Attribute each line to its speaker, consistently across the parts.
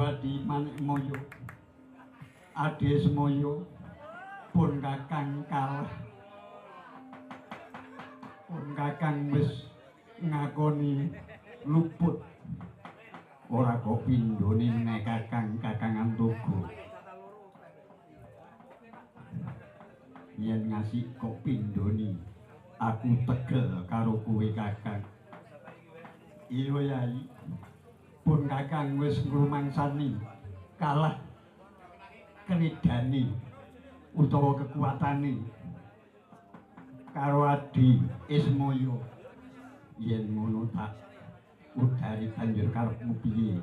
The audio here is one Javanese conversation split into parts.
Speaker 1: Adi Manik Moyo Ade Semoyo pun kakang kalah pun kakang wis ngakoni luput ora kok pindhone nek kakang Togo yen ngasih kok pindhone aku tegel karo kowe kakang iya yai pun kakang wis ngrumangsani kalah kenidani utawa kekuatane karo Adi Ismoyo yen ngono tak udari banjur karepmu piye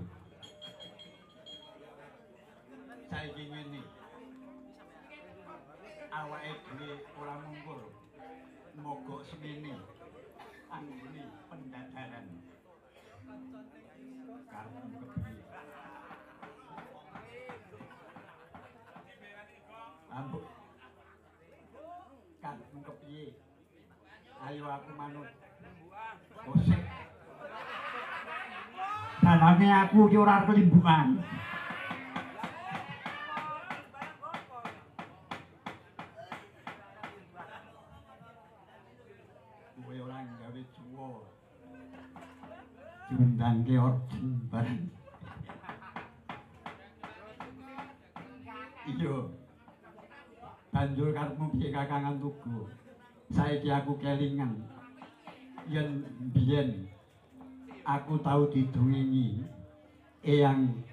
Speaker 1: saiki ngene awake dhewe ora mungkur mogok semene anggone pendadaran karepmu kepiye Ambo karepmu kepiye ayo aku manut Osek dalane aku ki ora kelimbukan kowe ora gawe juwo diundangke orden bareng iya banjur karepmu piye kakangan Tugu saiki aku kelingan yen biyen aku tahu didungingi Eyang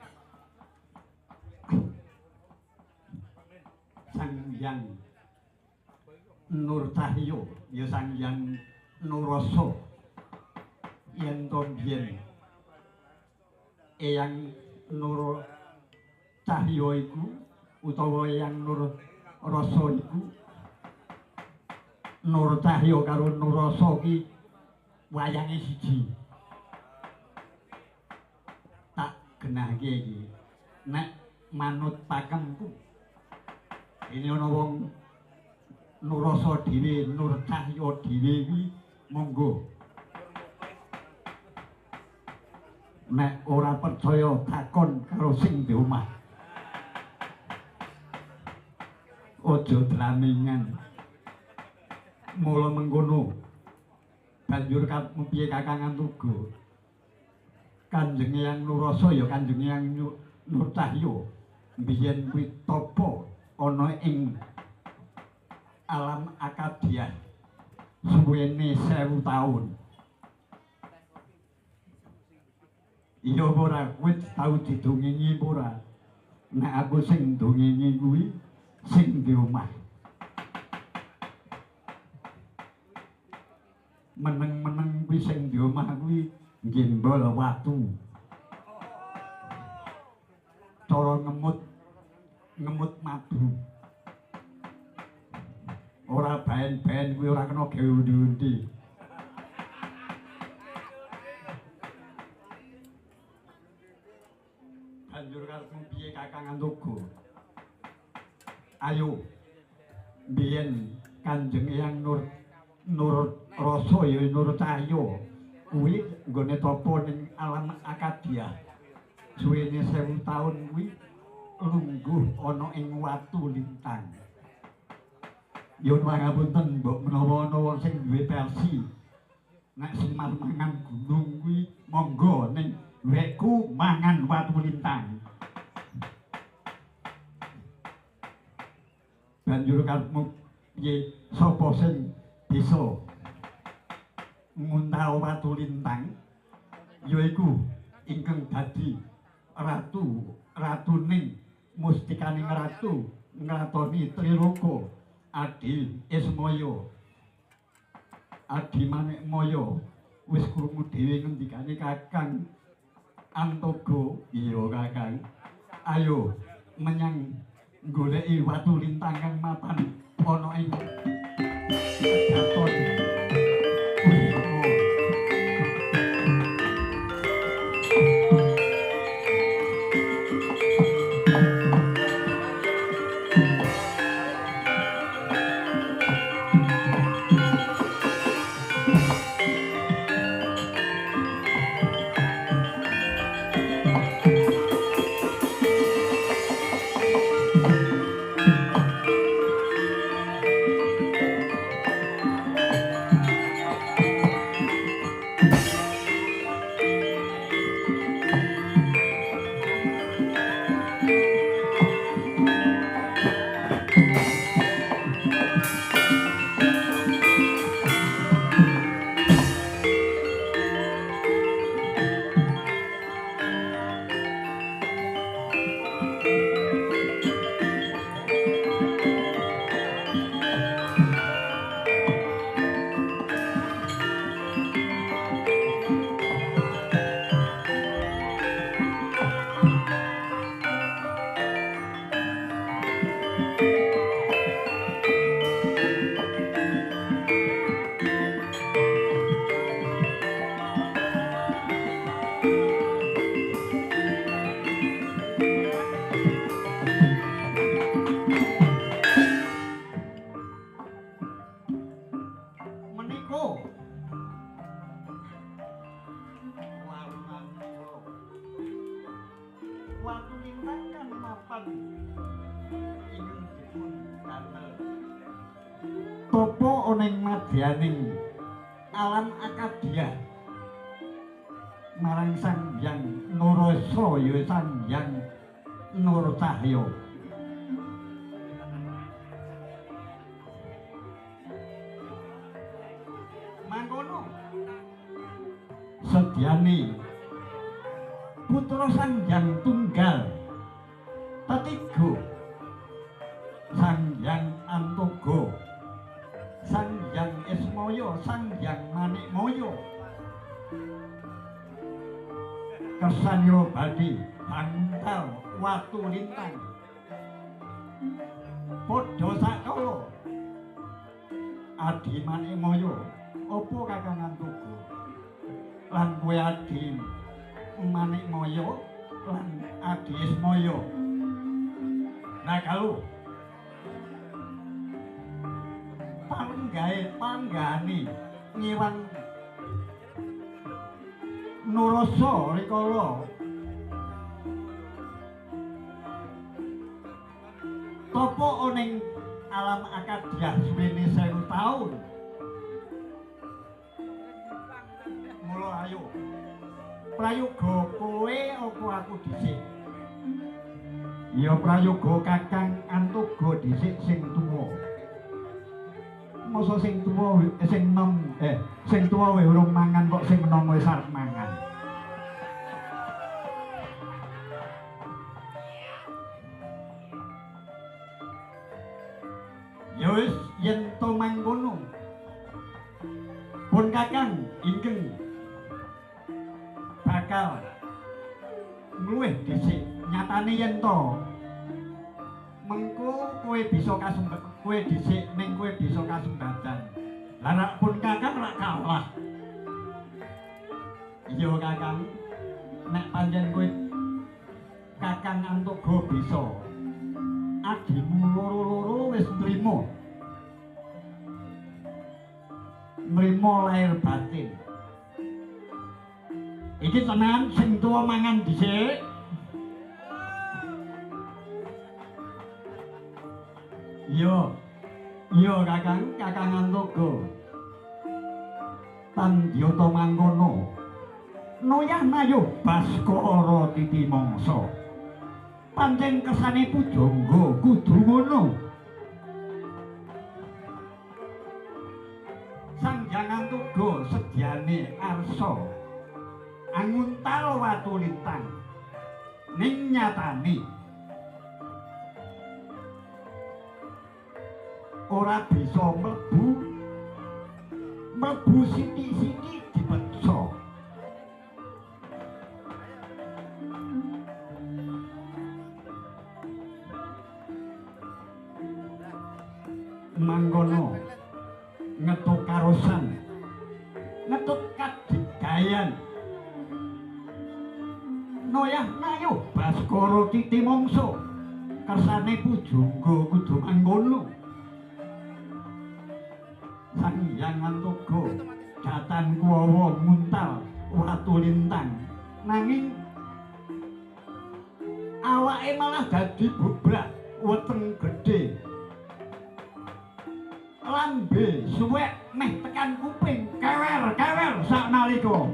Speaker 1: Sang Hyang Nur Cahyo ya Sang Hyang Nurrasa yen to biyen Eyang Nur Cahyo iku utawa Eyang Nur Rasa iku Nur Cahyo karo Nurrasa ki wayange siji tak genahke iki nek manut pakemku ini ana wong Nurrasa dhewe Nur Cahyo dhewe iki monggo nek ora percaya takon karo sing di omah aja dlamingan mula mengkono banjur karepmu piye kakangan Tugu Kanjeng Eyang Nurrasa ya Kanjeng Eyang Nur Cahyo biyen kuwi tapa ana ing alam Akadiah suwene 1000 taun iya ora kowe tau didungingi ora nek aku sing ndungingi kuwi sing di omah meneng-meneng kuwi sing di omah kuwi nggembol watu cara ngemut madu ora baen-baen kuwi ora kena gawe undi-undi banjur karepmu piye kakangan Togo ayo biyen Kanjeng Eyang Nurrasa ya Nur Cahyo kuwi nggone tapa ning alam Akadiah suwene 1000 taun kuwi lungguh ana ing watu lintang yen pangapunten mbok menawa ana wong sing duwe versi nek Semar mangan gunung kuwi monggo ning wekku mangan watu lintang banjur karepmu piye sapa sing bisa nguntal watu lintang yaiku ingkang dadi ratuning mustikaning ratu ngratoni Triloka Adi Ismoyo Adi Manik Moyo wis krungu dhewe ngendikane Kakang Antogo iya Kakang ayo menyang goleki watu lintang kang mapan ana ing Gaton watu lintang kan mapan ingkang dipun damel topo oning madyaning alam akadia marang Sang Hyang Narasa ya Sang Hyang Nurcahya. Mangkono sedyane putra Sang Hyang Tunggal tetiga Sang Hyang Antoga, Sang Hyang Ismaya, Sang Hyang Manikmaya kesanyo badhe bangtal watu lintang padha sakala Adi Manikmaya apa Kakang Antoga lan kowe Adi Manikmaya lan Adi Ismaya. Nah kalau panggane ngiwang Narasa rikala topo oning alam akadia suwene 1000 taun. Mula ayo prayoga kowe apa aku dhisik? Ya prayoga Kakang Antoga dhisik sing tuwa. Masa sing tuwa sing nom sing tuwa wis urung mangan kok sing enom wis arep mangan. Ya wis yen to mangkono pun Kakang inggih bakal ngluwih dhisik nyatane yen to mengko kowe bisa kasembet kowe dhisik ning kowe bisa kasembatan larak pun Kakang rak kalah. Iya Kakang nek panjen kowe Kakang Antoga bisa adimu loro-loro wis nrimo lahir batin iki tenan sing tuwa mangan dhisik. Iya Kakang Antoga Tandyata mangkono noyah nayuh Baskara titi mangsa pancen kesane pujangga kudu ngono. Sang Hyang Antoga sedyane arsa anguntal watu lintang ning nyatane ora bisa mlebu sithik-sithik dipeksa. Mangkono ngetut karosan ngetut kadigayan noyah nayuh Baskara titi mangsa kersane pujangga kudu mangkono. Sang Hyang Antoga jatan kuwawa nguntal watu lintang nanging awake malah dadi bubrak weteng gedhe lambe suwek meh tekan kuping kewer saknalika.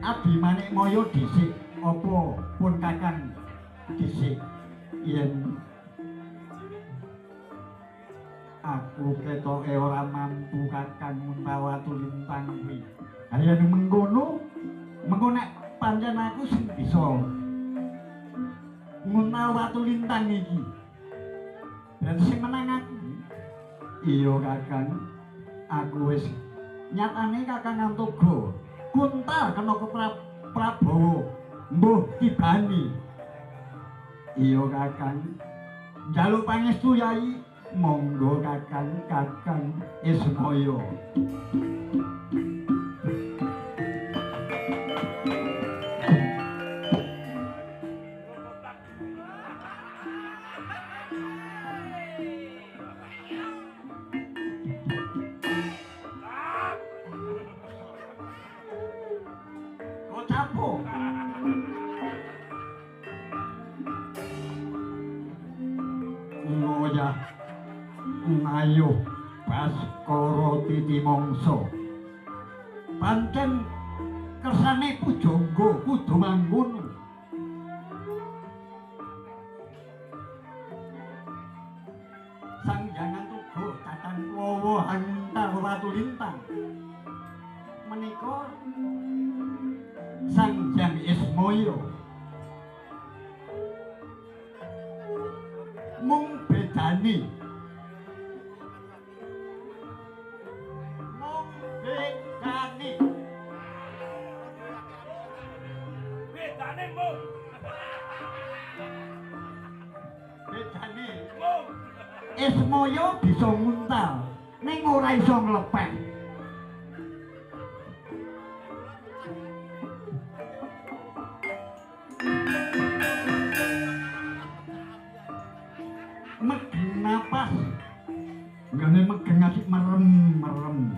Speaker 1: Abimanik Maya dhisik apa pun Kakang dhisik yen aku ketoke ora mampu Kakang Muntawatu Lintang kuwi. Yen mengkono nek pancen aku sing bisa Muntawatu Lintang iki. Dan sing menang aku. Iya Kakang, aku wis nyatane Kakang Antogo Kuntal kena ke Prabowo mbuh tibani. Iya Kakang, njaluk pangestu Yai, monggo Kakang Ismaya. Ngoyah ngayuh Baskara Titimangsa pancen kersane pujangga kudu mangkono. Sang Hyang Antogo Kakang Wawahan Muntawatu Lintang menika Sang Hyang Ismaya mung bedane Ismaya bisa nguntal ning ora iso nglepek. Megeng napas ngene megeng asik merem-merem.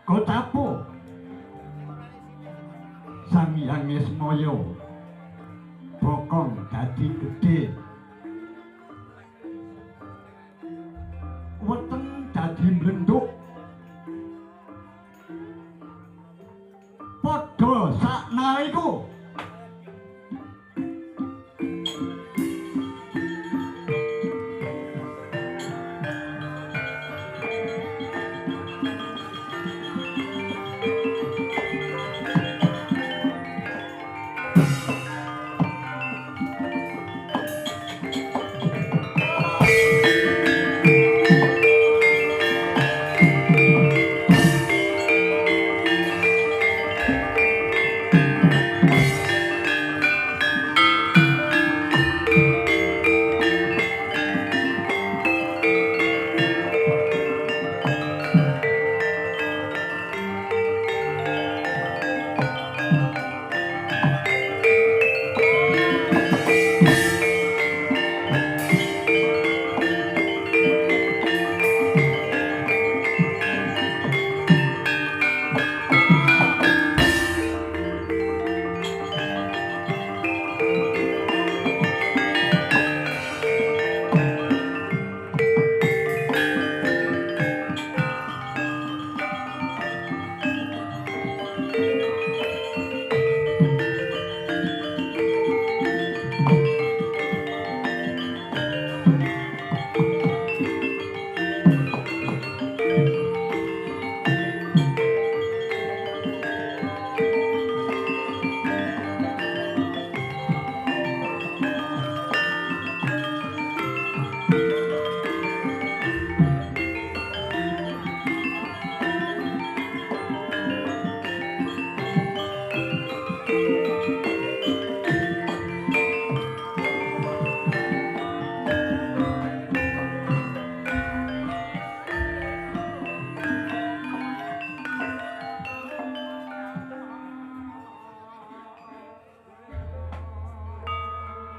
Speaker 1: Kotapo Sang Hyang Ismaya bokong dadi gedhe, weteng dadi mlenduk, padha saknaiku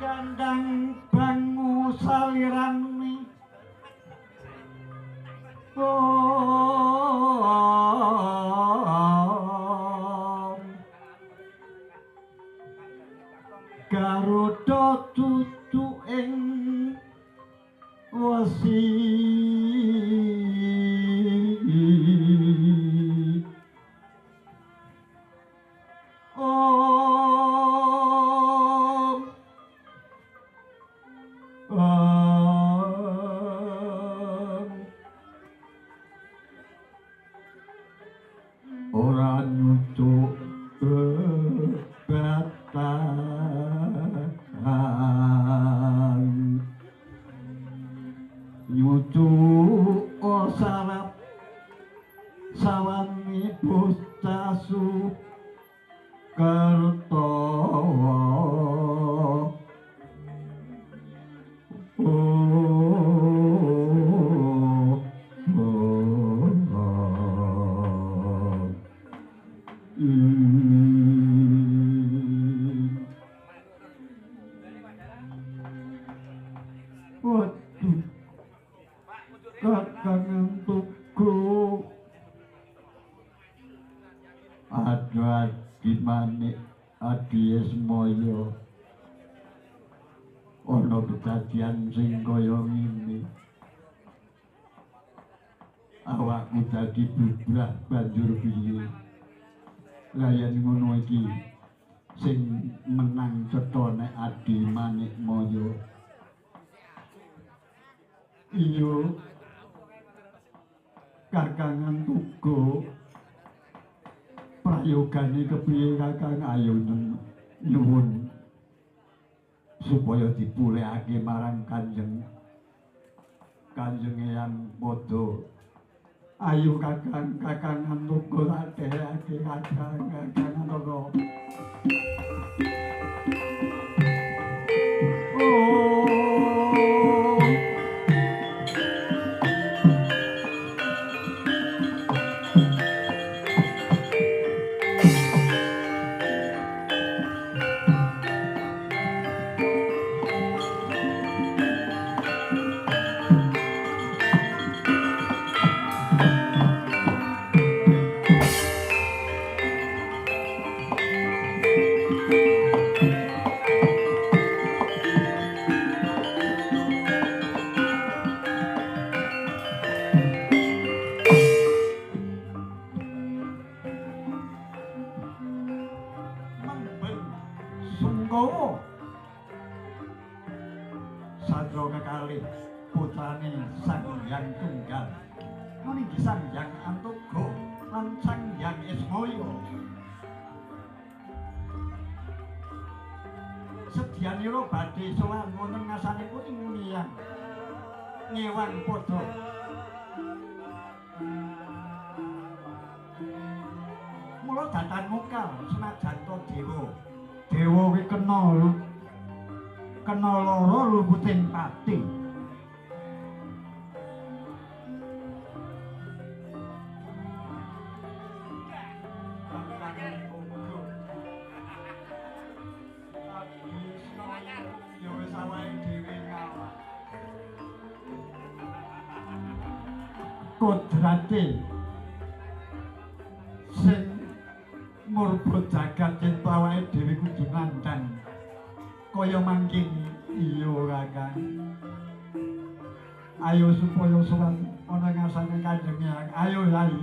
Speaker 1: Dandang bangu salirane Garuda tutu ing ora nyucuk bebatan nyucuk sarap sawangi pustasu kerto Waduh, kakang tuku aduh adi manik adi esmoyo ana kedadian sing kaya ngene awakku dadi bubrah banjur piye layan ngono iki sing menang cetha nek adi manik moyo iya kakangan tugu prayogane kepiye kakang ayo nyuwun supaya dipulihake marang Kanjeng Eyang padha ayo kakangan tugu atehake kakangan tugu Sungkowo sadra kekalih putrane Sang Hyang Tunggal niki Sang Hyang Antoga lan Sang Hyang Ismaya sedyanira badhe sowan wonten ngasanipun ing Hyang Nyewang padha mula datan mukal senajan to dewa kuwi kena lara lubuting pati kodrate sing murba jagat cinta wae dhewe kudu nandhang kaya mangking iya kakang ayo supaya sowan ana ngasane Kanjeng Hyang ayo Yai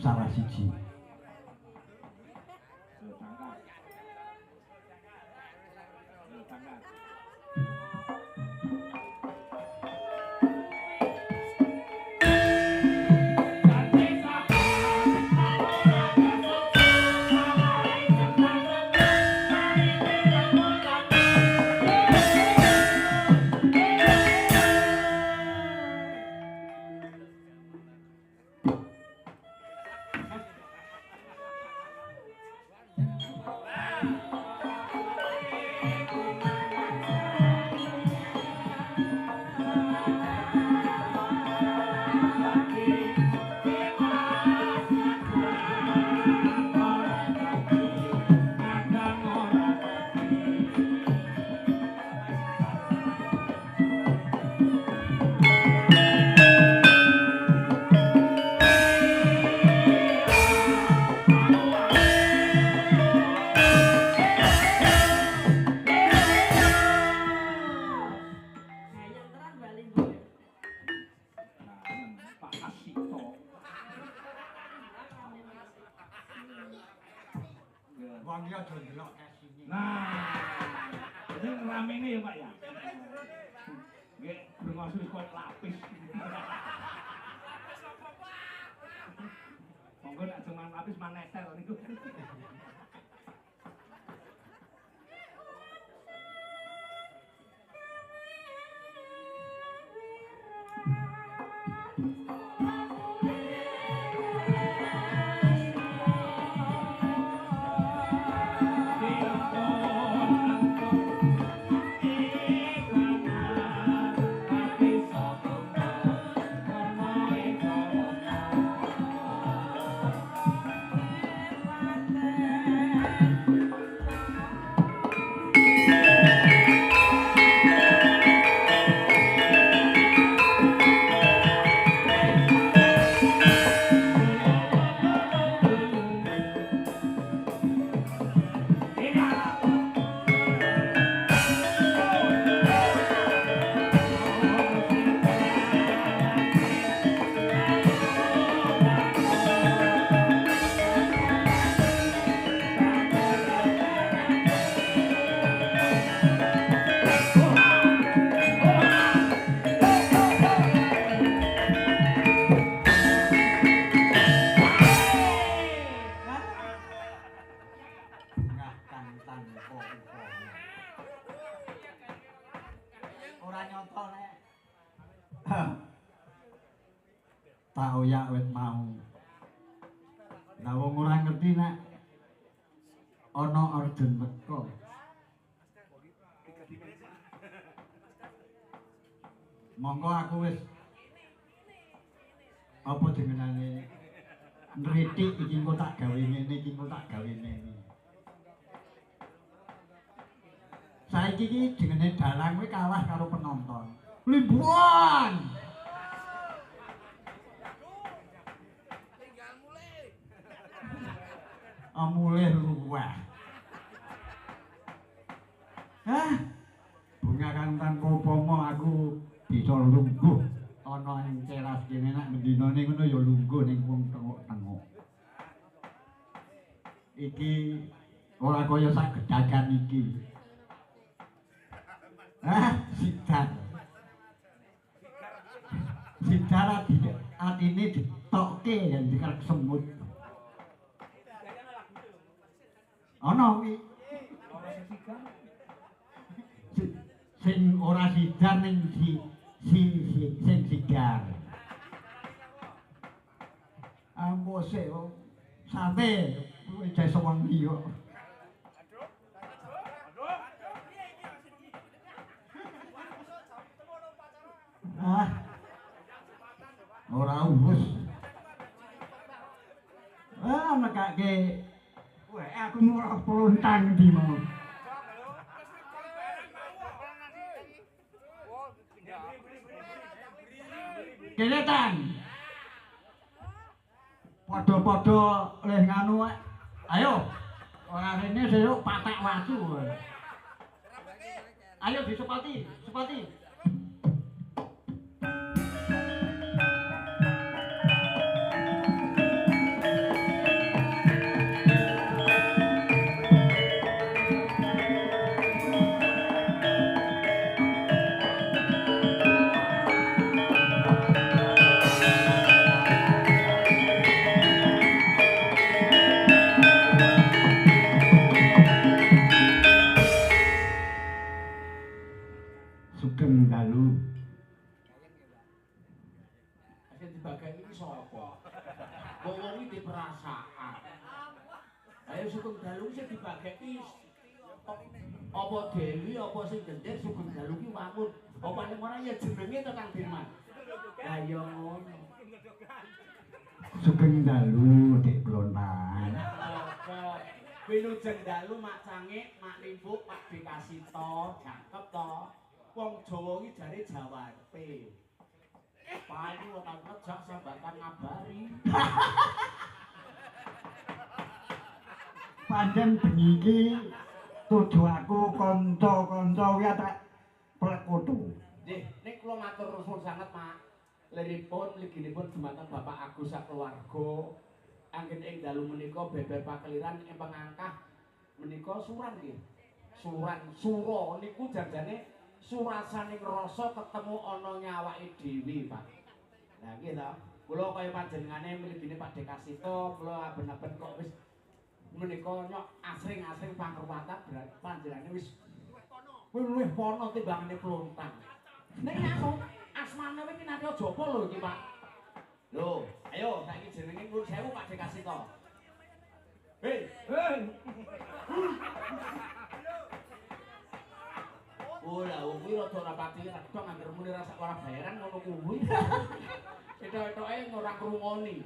Speaker 1: salah siji. Wong iki aja ndelok kasine.
Speaker 2: Nah, ini ramene ya Pak ya. Nggih, brengos wis koyo lapis. Monggo nek cuman lapis manetel niku.
Speaker 1: Tak oyak wit mau. Lah wong ora ngerti nek ana Arjun Meka. Monggo aku wis apa jenengane ngritik iki engko tak gawe ngene iki engko tak gawe ngene. Saiki iki jenenge dalang kuwi kalah karo penonton. Libuan. Mulih luweh. Hah? Bunga kang tanpa upama aku bisa lungguh ana ing teras kene nek mendinane ngono ya lungguh ning wong tengok-tengok. Iki ora kaya sak gedagan iki. Hah, sidar. Sidar atine ditokke yen dikerek semut. Ana kuwi. Sing ora sidar ning sing sidar. Ambose sate kuwi jasa wengi kok. Ah. Ora urus. Nekake weh aku murah pelontang di mau. Kenetan. Padha-padha leh nganu ayo. Ora rene sesuk patek watu. Ayo disepati, sepati.
Speaker 3: Wong iki perasaan. Ayo Sugeng Dalu sing dibageki apa Dewi apa sing gendher Sugeng Dalu ki wangun. Apa nek ora ya jenenge to Kang Dirman. Lah ya ngono.
Speaker 1: Sugeng Dalu Dik Blonang.
Speaker 3: Apa Wilujeng Dalu Mak Cangik, Mak Limbuk, Pak Dekasito, jangkep to. Wong Jawa iki jare jawabe. Payu ora ngejak sambatan ngabari.
Speaker 1: Pancen bengi iki tujuanku kanca-kanca kuwi tak plekutu.
Speaker 3: Nggih, nek kula matur nuwun sanget, Mak. Liripun mliginipun dumateng Bapak Agus sakeluarga. Anggen ing dalu menika beber pakeliran ing pengangkah menika suran nggih. Suran sura niku janjane surasaning rasa ketemu ana nyawake dhewe, Pak. Lah nggih to. Kula kaya panjenengane mligine Pak Dekasito, kula aben-aben kok wis menika nyok asring-asring pangruwatan berarti panjenengane wis luwih pono timbangane Plontang. Nek aku asmane iki nanti aja apa lho iki, Pak. Lho, ayo saiki jenenge nuwun sewu Pak Dekasito. Hei, Ora, wong kuwi rada ora pati redong anggere muni rasa ora bayaran ngono kuwi. Etok-etoke ora ngrungoni.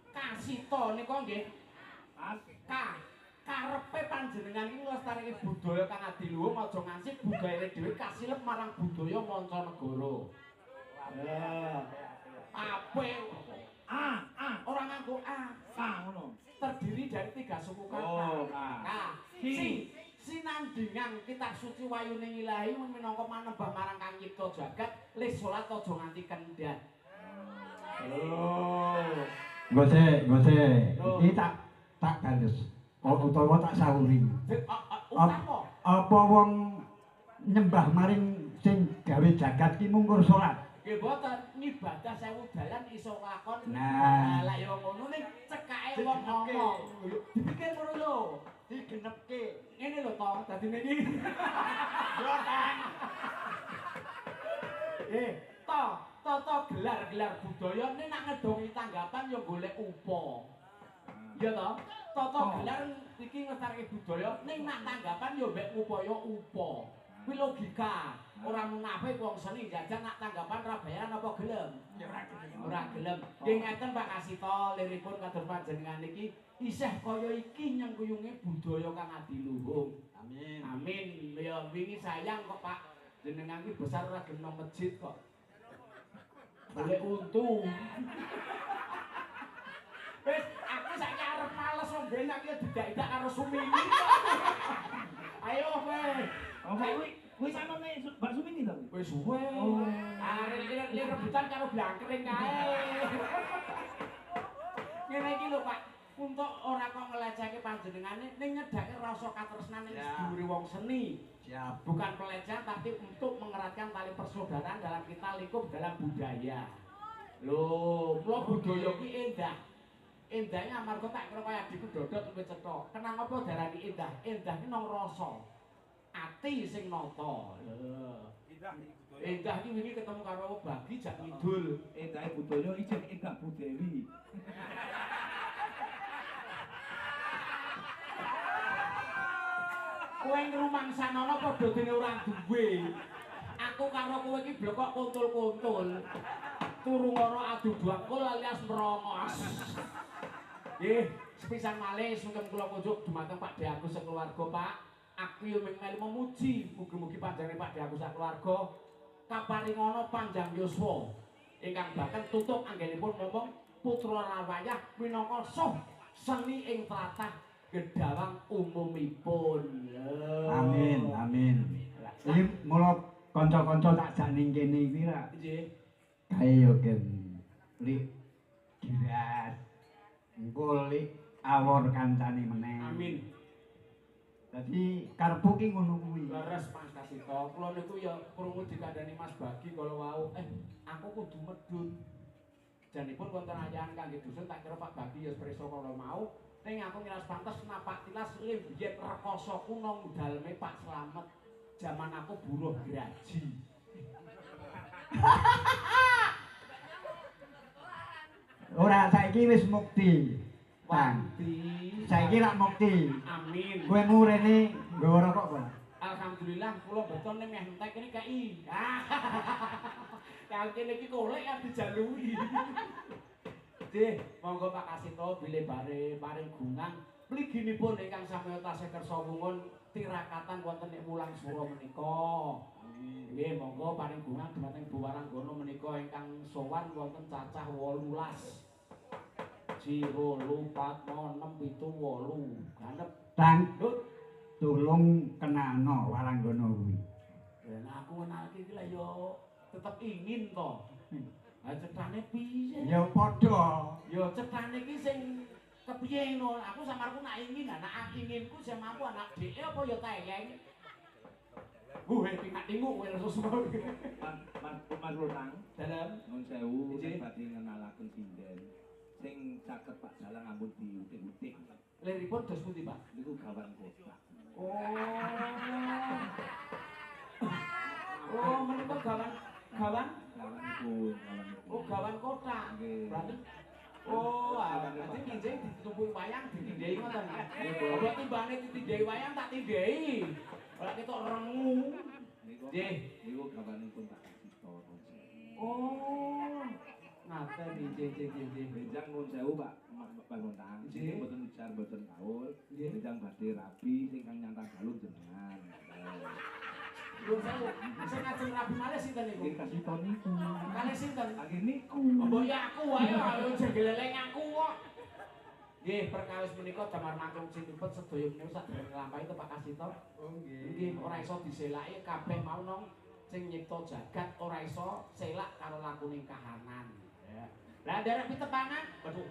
Speaker 3: Kasito nika nggih. Karepe panjenengan iki nglestareke budaya kang adiluhung aja ngansip budayane dhewe kasilep marang budaya mancanegara. Apik. Ora nganggo ngono. Terdiri dari 3 suku kata. Sinandingan kitab suci wayuning ilahi minangka manembah marang Kang Cipta jagat lis salat aja nganti kendhat.
Speaker 1: Gose. Iki tak bales. Utawa tak sawuri. Apa wong nyembah maring sing gawe jagat ki mungkur salat?
Speaker 3: Nggih mboten, ngibadah 1000 dalan iso lakon.
Speaker 1: Nah,
Speaker 3: lah ya ngono ning cekake wong ngomong. Dipikir ngono lho, digenepke. Ngene lho to, dadine iki. Yo Kang. To gelar-gelar budaya nek nak ngedongi tanggapan ya golek upa. Ya to? Tata gelar iki ngestarke budaya ning nak tanggapan ya mbek upaya upa. Kuwi logika. Ora munafik wong seni jajan nak tanggapan ra bayaran apa gelem? Ya ora gelem. Nggih ngeten Pak Kasito, liripun kados panjenengan iki isih kaya iki nyengkuyunge budaya kang adiluhung. Amin. Ya wingi sayang kok Pak. Jenengan iki besar ora gelem nang masjid kok. Boleh untung. Wis aku saiki arep males wong benak iki didak-dak karo Sumini kok. Ayo kowe.
Speaker 2: Kuwi samane Mbak Sumini to?
Speaker 3: Wis suwe. Arek rebutan karo blangkring kae. Ngene iki lho Pak, untuk ora kok ngelecehke panjenengane ning nyedake rasa katresnan ing sedulure wong seni.
Speaker 1: Siap.
Speaker 3: Bukan pelecehan tapi untuk mengeratkan tali persaudaraan dalam kita lingkup dalam budaya. Lho, kula budaya ki endah. Endahnya amarga tak kira kaya adikku dodot luwih cetha. Kenang apa darani endah? Endah ki nang rasa. Ati sing nata. Endah iki wingi ketemu karo Bagi jak ngidul.
Speaker 2: Endahe budaya iki endah Budewi.
Speaker 3: Kowe ngrumangsanono padha dene ora duwe. Aku karo kowe iki blokok kuntul-kuntul. Turu ngono adu bangkul alias merongos. Nggih, sepisan malih sungkem kula kunjuk dumateng Pak De Agus sekeluarga, Pak. Aku yo melu memuji mugi-mugi panjenengan Pak De Agus sakeluarga kaparingono panjang yuswa ingkang bahkan tutup anggenipun ngomong putra rawayah minangka soh seni ing tlatah gedawang umumipun.
Speaker 1: Amin. Iki mula kanca-kanca tak jak ning kene iki ra.
Speaker 3: Nggih.
Speaker 1: Kae yo gen li giras. Engko li awor kancane meneh.
Speaker 3: Amin.
Speaker 1: Dadi karepku ki ngono kuwi.
Speaker 3: Leres Mas Kasito, kula niku ya krungu dikandani Mas Bagi kala wau, aku kudu medhun. Janipun wonten ayahan kangge dusun tak kira Pak Bagi ya preso kala mau, ning aku ngiras pantes napak tilas limbiyen rekoso kuno daleme Pak Slamet. Jaman aku buruh graji.
Speaker 1: Ora saiki wis mukti. Bang.
Speaker 3: Wadi.
Speaker 1: Saiki lak mukti.
Speaker 3: Amin.
Speaker 1: Kowe murene nggawa rokok kok.
Speaker 3: Alhamdulillah kula beton nek meh entek ini KI. Kalau kene iki golek yang dijalui. Dih, monggo Pak Kasito bilih bare paring gunang mliginipun ingkang samya tasih kersa wungun tirakatan wonten ing Wulang Sura menika. Nggih, monggo paring gunang dhumateng Bu Waranggono menika ingkang sowan wonten cacah 18. 0, 4, 6, 7, 8 ganep.
Speaker 1: Tang
Speaker 3: Lho,
Speaker 1: tulung kenalno Waranggono kuwi.
Speaker 3: nah aku kenalke iki lah yo tetep ingin to. Ha cethane piye?
Speaker 1: Ya padha.
Speaker 3: Yo cethane iki sing kepiye ngono. Aku samarku nak ingin, nak inginku sing mampu anak dhewe apa yo tayeng. Tingkat tinggu kowe semua.
Speaker 2: Mas Lurang,
Speaker 3: Dalam
Speaker 2: nun sewu
Speaker 3: Nggih.
Speaker 2: sing badhe ngenalaken sinden sing caket Pak Dalang ampun diutik-utik.
Speaker 3: liripun dos pundi, Pak?
Speaker 2: Niku gawan kota.
Speaker 3: Oh, menika gawan
Speaker 2: Gawan iku, gawan iku.
Speaker 3: oh gawan kota.
Speaker 2: Nggih.
Speaker 3: Berarti berarti nginjing ditumpuki wayang ditindhei ngoten. Apa timbane ditindhei wayang tak tindhei. Ora ketok rengu.
Speaker 2: Niku
Speaker 3: Nggih.
Speaker 2: niku gawanipun Pak Kasito.
Speaker 3: Oh. Ngaten nggih.
Speaker 2: Benjang nun sewu Pak Lontang.
Speaker 3: Nggih.
Speaker 2: Nggih mboten ujar mboten kaul.
Speaker 3: Nggih.
Speaker 2: Benjang badhe rapi sing kang nyantang galung jenengan.
Speaker 3: Lho saya sing ngajeng rabi malih sinten niku?
Speaker 2: Nggih Kasito niku.
Speaker 3: Kalih sinten?
Speaker 2: Lagi niku.
Speaker 3: Mbok ya aku wae ayo jegeleleng aku kok. Nggih, perkawis menika damar mangkung cinipun sedaya menika sadurunge nglampahi to Pak Kasito.
Speaker 1: Oh
Speaker 3: Nggih, ora iso diselaki kabeh mau nang sing nyipta jagat ora iso selak karo lakuning kahanan. Ya. Lah nderek pitepangan, waduh.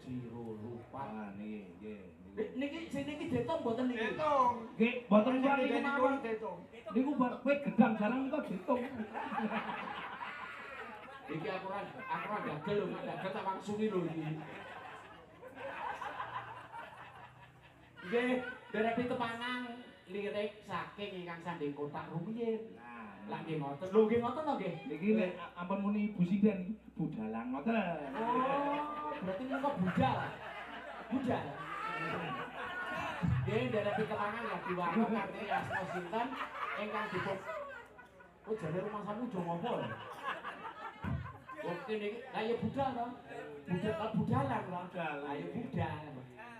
Speaker 3: Jiro lupa.
Speaker 2: Ah nggih.
Speaker 3: Niki sing niki detung mboten niki.
Speaker 1: Detung.
Speaker 2: Nggih, mboten
Speaker 1: Wong
Speaker 2: kuwi
Speaker 1: iki
Speaker 2: niku
Speaker 1: mawon
Speaker 2: mawon.
Speaker 1: detung.
Speaker 2: Niku kowe gedang jarang kok ditung.
Speaker 3: Iki aku ora gagel lho, nek gagel tak wangsuli lho iki. Nggih, nderek pitepangan lirik saking ingkang sanding kotak rumiyin. Lah nggih ngoten. Lho nggih ngoten to nggih.
Speaker 2: Niki nek ampun muni Ibu Sinden, budalang ngoten.
Speaker 3: Oh, berarti niku budal. Budal. Nggih, nderek pitepangan ya diwangun kanthi asma sinten ingkang dipun Oh, jane rumah samu jo ngopo lho. Oke niki, lah ya budal to. Budalan lho. Lah ya budal.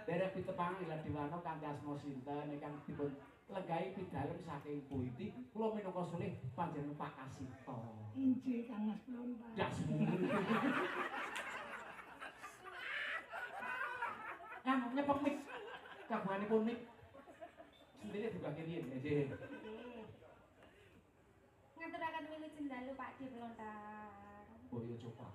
Speaker 3: Derek pitepangan ila diwana kanthi asma sinten ingkang dipun lenggahi pidalem saking pundi kula minangka sulih panjenengan Pak Kasito.
Speaker 2: Injih Kang Mas Lontang.
Speaker 3: Ya semono. Kan nyepeng mik. Kagunganipun mik. Sendiri dibagi riyen nggih.
Speaker 4: Ngaturaken wilu cindalu Pak Di Pelontar.
Speaker 3: Boyo coba.